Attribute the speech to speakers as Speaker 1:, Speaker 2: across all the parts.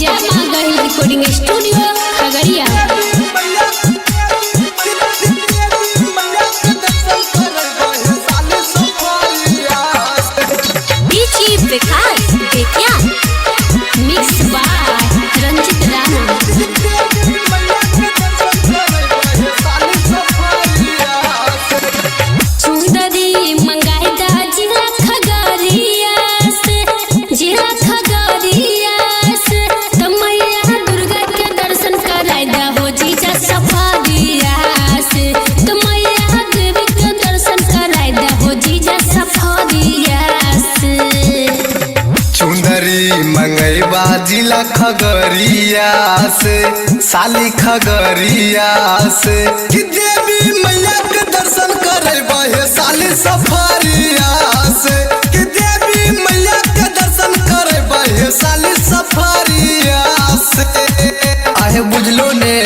Speaker 1: जय मां Gahil recording studio Khagaria. DJ Vikas Bettiah mix by Ranjit Rana. सुंदरी मंगाईदा जिला खगड़िया से तमैया दुर्गा के दर्शन कराईदा हो जीजा सफारिया से। तमैया देवी के दर्शन कराईदा हो जीजा सफारिया से।
Speaker 2: सुंदरी मंगैबा जिला खगड़िया से साली खगड़िया से कि देवी मैया के दर्शन करेबा हे साली सफारिया से कि देवी मैया के दर्शन करेबा हे साली सफारिया से। आहे बुझलो ने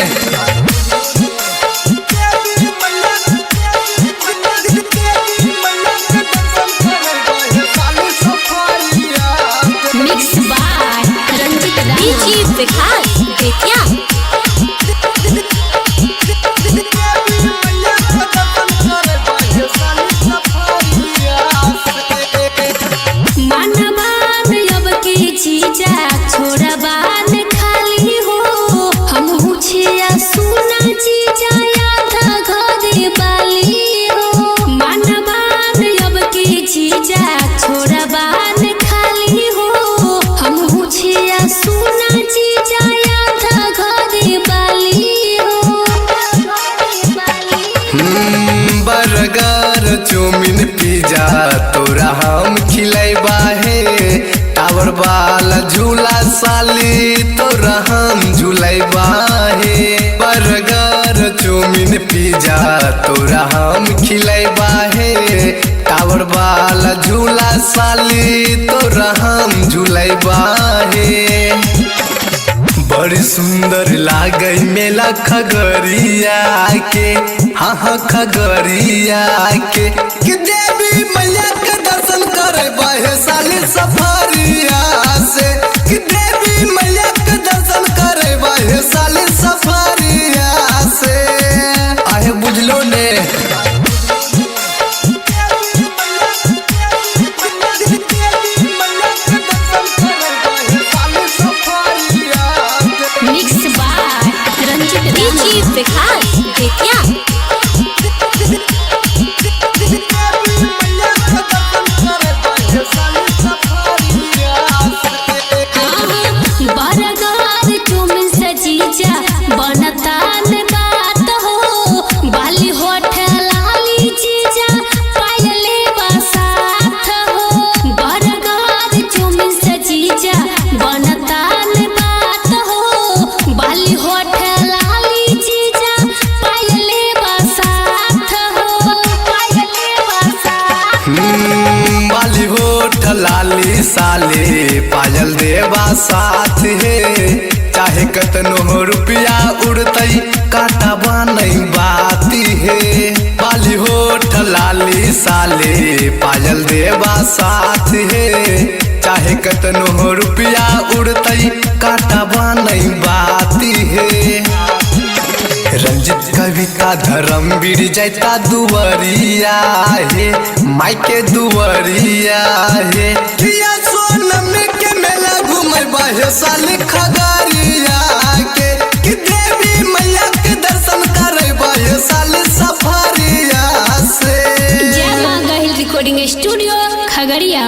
Speaker 1: mix by Ranjit Rana. DJ Vikas Bettiah मानवान अब के जीजा छोड़बान खाली हो। हम पूछिया सुना जीजा आधा घरे बाली हो। मानवान अब के जीजा छोड़बान खाली हो। हम पूछिया सुना जीजा आधा घरे बाली हो।
Speaker 2: बर्गर चौमिन पिज्जा तोरा हम खिलाइबा हे। टावर वाला झूला साली तोरा हम झूलाइबा हे। बर्गर चौमिन पिज्जा तोरा हम खिलाइबा हे। टावर वाला झूला साली तोरा हम झूलाइबा हे। बड़ी सुंदर लागई मेला खगड़िया के। हाँ हाँ खगड़िया के कि देवी मैया के दर्शन करेबा हे साली सफारिया से कि देवी मैया के दर्शन करेबा हे साली सफारिया से। आहे बुझलो ने
Speaker 1: mix by Ranjit. DJ Vikas Bettiah बरगार चौमिन से जीजा बनता ने बात हो। बाली होठल लाली जीजा पायले बसात हो। बरगार चौमिन से जीजा बनता ने बात हो। बाली होठल लाली जीजा पायले बसात हो। पायले बसात
Speaker 2: बाली होठ लाली साले पायल देवा साथ हे। चाहे कतनो रुपया उड़तई काटा बनई बाती हे। बाली होठ लाली साले पायल देवा साथ हे। चाहे कतनो रुपया उड़तई काटा बनई बाती हे। रंजित कविता धर्मवीर जैता दुवरिया हे। मायके दुवरिया हे किया सोनम के मेला घूमबा हे साली खगड़िया के कि देवी मैया के दर्शन करेबा हे साली सफारिया से।
Speaker 1: जय मां गहिल रिकॉर्डिंग स्टूडियो खगड़िया।